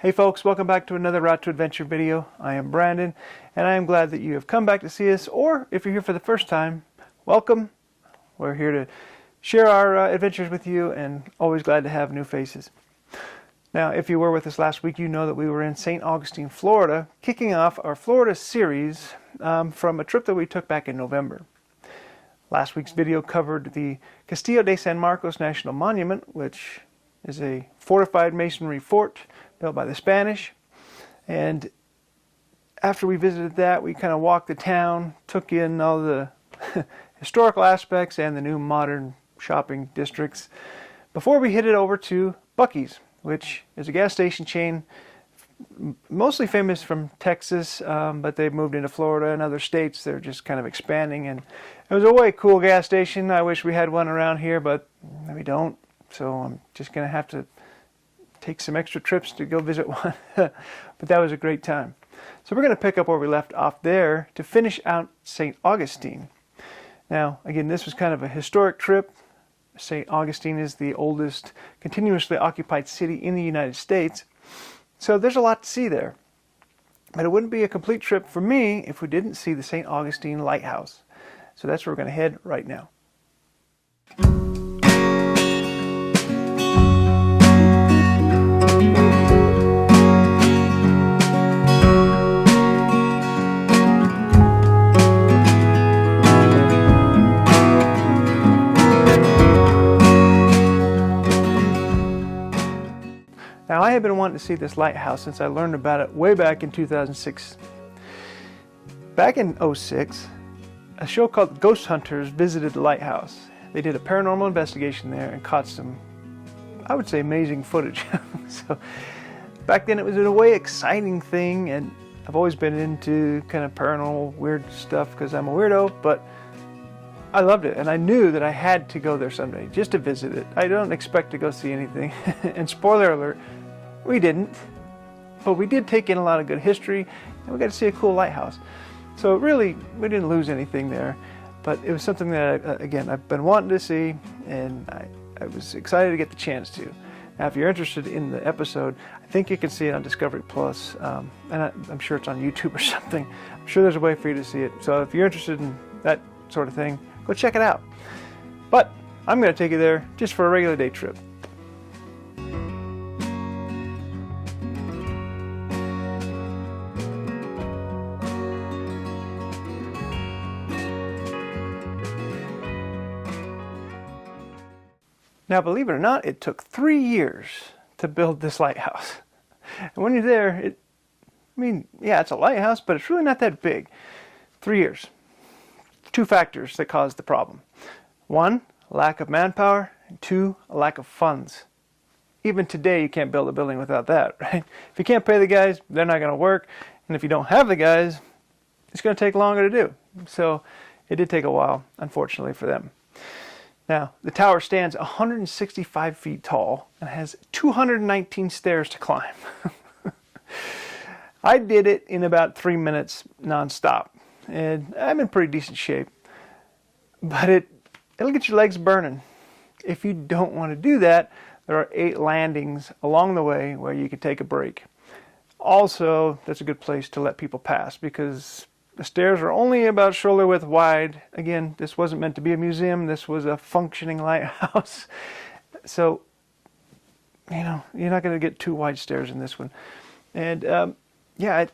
Hey folks, welcome back to another Route to Adventure video. I am Brandon, and I am glad that you have come back to see us, or if you're here for the first time, welcome. We're here to share our adventures with you, and always glad to have new faces. Now, if you were with us last week, you know that we were in St. Augustine, Florida, kicking off our Florida series from a trip that we took back in November. Last week's video covered the Castillo de San Marcos National Monument, which is a fortified masonry fort built by the Spanish. And after we visited that, we kind of walked the town, took in all the historical aspects and the new modern shopping districts before we headed over to Buc-ee's, which is a gas station chain mostly famous from Texas, but they've moved into Florida and other states. They're just kind of expanding, and it was a way cool gas station. I wish we had one around here, but we don't, so I'm just going to have to take some extra trips to go visit one. But that was a great time. So we're going to pick up where we left off there to finish out St. Augustine. Now, again, this was kind of a historic trip. St. Augustine is the oldest continuously occupied city in the United States. So there's a lot to see there. But it wouldn't be a complete trip for me if we didn't see the St. Augustine Lighthouse. So that's where we're going to head right now. Now, I have been wanting to see this lighthouse since I learned about it way back in 2006. Back in 2006, a show called Ghost Hunters visited the lighthouse. They did a paranormal investigation there and caught some, I would say, amazing footage. So back then it was in a way exciting thing, and I've always been into kind of paranormal weird stuff because I'm a weirdo, but I loved it, and I knew that I had to go there someday just to visit it. I don't expect to go see anything. And spoiler alert, we didn't. But we did take in a lot of good history, and we got to see a cool lighthouse. So really, we didn't lose anything there. But it was something that, again, I've been wanting to see, and I was excited to get the chance to. Now, if you're interested in the episode, I think you can see it on Discovery Plus, and I'm sure it's on YouTube or something. I'm sure there's a way for you to see it. So if you're interested in that sort of thing, go check it out. But I'm going to take you there just for a regular day trip. Now, believe it or not, it took 3 years to build this lighthouse. And when you're there, yeah, it's a lighthouse, but it's really not that big. 3 years. Two factors that caused the problem. One, lack of manpower, and two, a lack of funds. Even today, you can't build a building without that, right? If you can't pay the guys, they're not going to work. And if you don't have the guys, it's going to take longer to do. So it did take a while, unfortunately, for them. Now, the tower stands 165 feet tall and has 219 stairs to climb. I did it in about 3 minutes nonstop. And I'm in pretty decent shape, but it'll get your legs burning. If you don't want to do that, there are 8 landings along the way where you can take a break. Also, that's a good place to let people pass because the stairs are only about shoulder width wide. Again, this wasn't meant to be a museum. This was a functioning lighthouse. So, you're not going to get too wide stairs in this one. And yeah,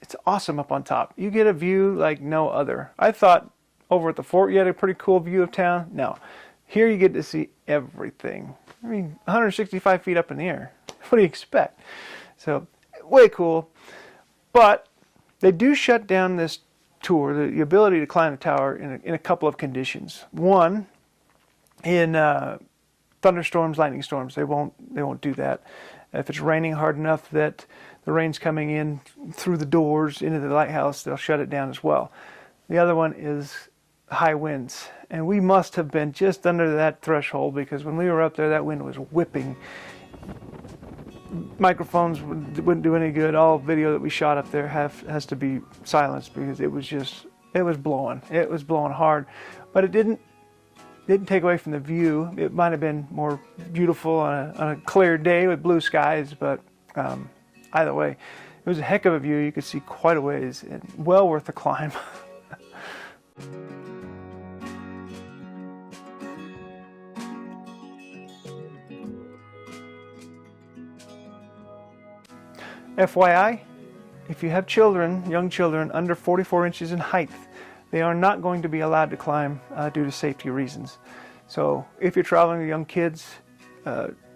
it's awesome up on top. You get a view like no other. I thought over at the fort you had a pretty cool view of town. No. Here you get to see everything. 165 feet up in the air. What do you expect? So, way cool. But they do shut down this tour, the ability to climb the tower, in a couple of conditions. One, in thunderstorms, lightning storms, they won't do that. If it's raining hard enough that the rain's coming in through the doors into the lighthouse, they'll shut it down as well. The other one is high winds. And we must have been just under that threshold because when we were up there, that wind was whipping. Microphones wouldn't do any good. All video that we shot up there has to be silenced because it was blowing. It was blowing hard. But it didn't take away from the view. It might have been more beautiful on a clear day with blue skies, but Either way, it was a heck of a view. You could see quite a ways, and well worth the climb. FYI, if you have children, young children under 44 inches in height, they are not going to be allowed to climb due to safety reasons. So if you're traveling with young kids,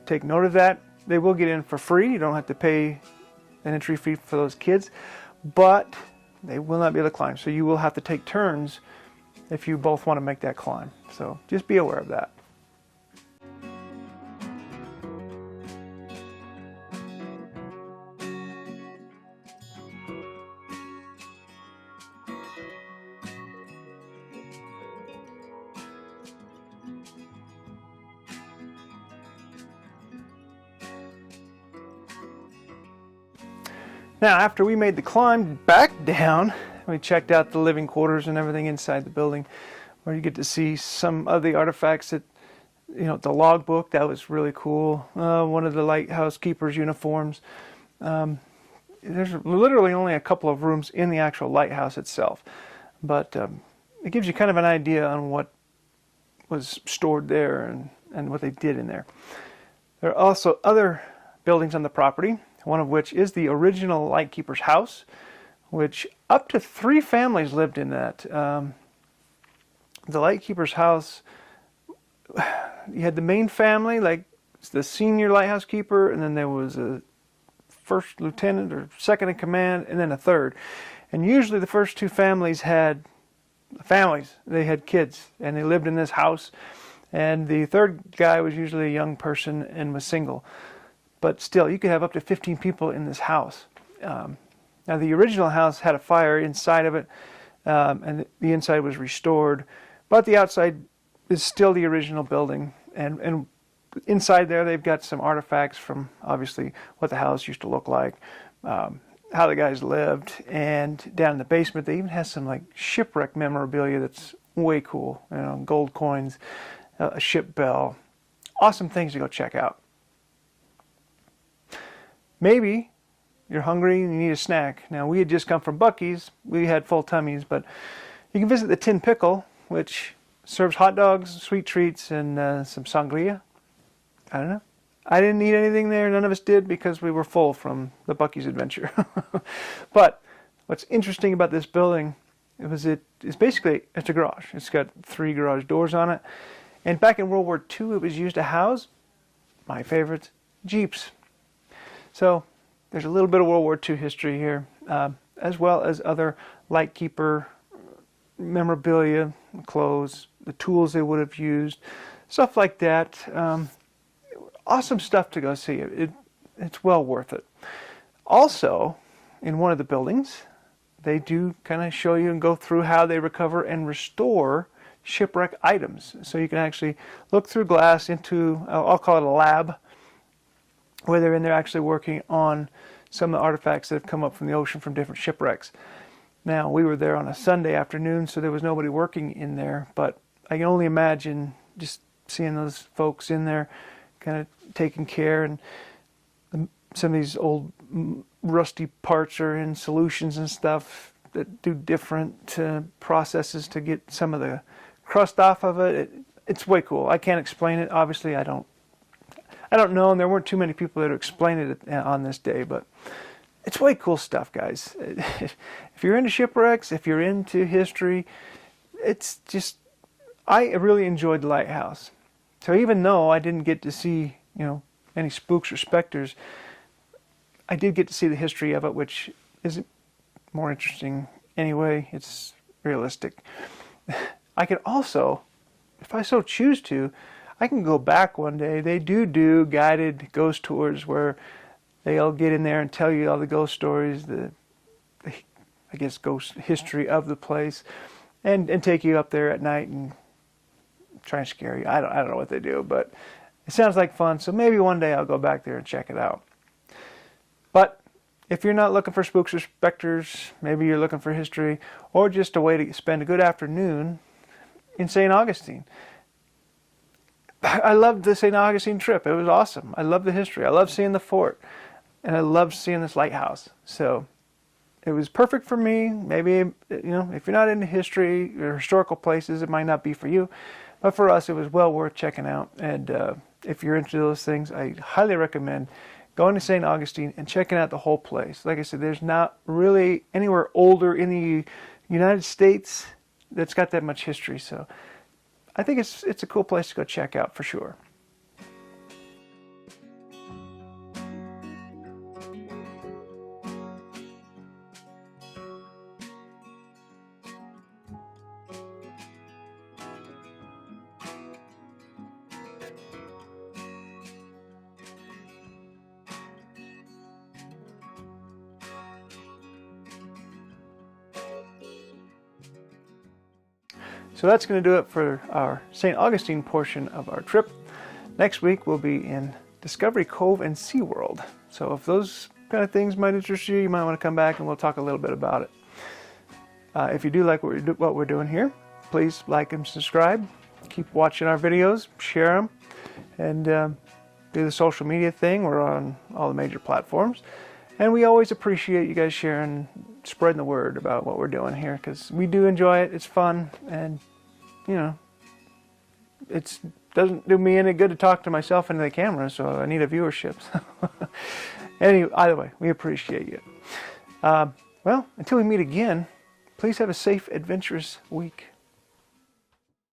take note of that. They will get in for free. You don't have to pay an entry fee for those kids, but they will not be able to climb. So you will have to take turns if you both want to make that climb. So just be aware of that. Now, after we made the climb back down, we checked out the living quarters and everything inside the building, where you get to see some of the artifacts that, the logbook, that was really cool. One of the lighthouse keepers' uniforms. There's literally only a couple of rooms in the actual lighthouse itself, but it gives you kind of an idea on what was stored there and what they did in there. There are also other buildings on the property, one of which is the original lightkeeper's house, which up to 3 families lived in that. The lightkeeper's house, you had the main family, like the senior lighthouse keeper, and then there was a first lieutenant or second in command, and then a third. And usually the first 2 families had they had kids, and they lived in this house. And the third guy was usually a young person and was single. But still, you could have up to 15 people in this house. Now, the original house had a fire inside of it, and the inside was restored. But the outside is still the original building. And inside there, they've got some artifacts from, obviously, what the house used to look like, how the guys lived. And down in the basement, they even have some like shipwreck memorabilia that's way cool. Gold coins, a ship bell. Awesome things to go check out. Maybe you're hungry and you need a snack. Now, we had just come from Buc-ee's. We had full tummies, but you can visit the Tin Pickle, which serves hot dogs, sweet treats, and some sangria. I don't know. I didn't eat anything there. None of us did because we were full from the Buc-ee's adventure. But what's interesting about this building it's a garage. It's got 3 garage doors on it. And back in World War II, it was used to house my favorites, Jeeps. So there's a little bit of World War II history here, as well as other lightkeeper memorabilia, clothes, the tools they would have used, stuff like that. Awesome stuff to go see. It's well worth it. Also, in one of the buildings, they do kind of show you and go through how they recover and restore shipwreck items. So you can actually look through glass into, I'll call it a lab, where they're in there actually working on some of the artifacts that have come up from the ocean from different shipwrecks. Now, we were there on a Sunday afternoon, so there was nobody working in there, but I can only imagine just seeing those folks in there kind of taking care, and some of these old rusty parts are in solutions and stuff that do different processes to get some of the crust off of it. It's way cool. I can't explain it. Obviously, I don't know, and there weren't too many people that explained it on this day, but it's way cool stuff, guys. If you're into shipwrecks, if you're into history, I really enjoyed the Lighthouse. So even though I didn't get to see, any spooks or specters, I did get to see the history of it, which is more interesting anyway. It's realistic. I could also, if I so choose to, I can go back one day. They do guided ghost tours where they'll get in there and tell you all the ghost stories, the ghost history of the place, and take you up there at night and try and scare you. I don't know what they do, but it sounds like fun. So maybe one day I'll go back there and check it out. But if you're not looking for spooks or specters, maybe you're looking for history or just a way to spend a good afternoon in St. Augustine. I loved the St. Augustine trip. It was awesome. I love the history. I love seeing the fort. and I loved seeing this lighthouse. So it was perfect for me. Maybe, you know, if you're not into history or historical places, it might not be for you. But for us, it was well worth checking out. And if you're into those things, I highly recommend going to St. Augustine and checking out the whole place. Like I said, there's not really anywhere older in the United States that's got that much history. So I think it's a cool place to go check out for sure. So that's going to do it for our St. Augustine portion of our trip. Next week we'll be in Discovery Cove and SeaWorld. So if those kind of things might interest you, you might want to come back and we'll talk a little bit about it. If you do like what we're doing here, please like and subscribe. Keep watching our videos, share them, and do the social media thing. We're on all the major platforms. And we always appreciate you guys sharing, spreading the word about what we're doing here, because we do enjoy it. It's fun, and you know, it doesn't do me any good to talk to myself into the camera, so I need a viewership. Anyway, either way, we appreciate you. Well, until we meet again, please have a safe, adventurous week.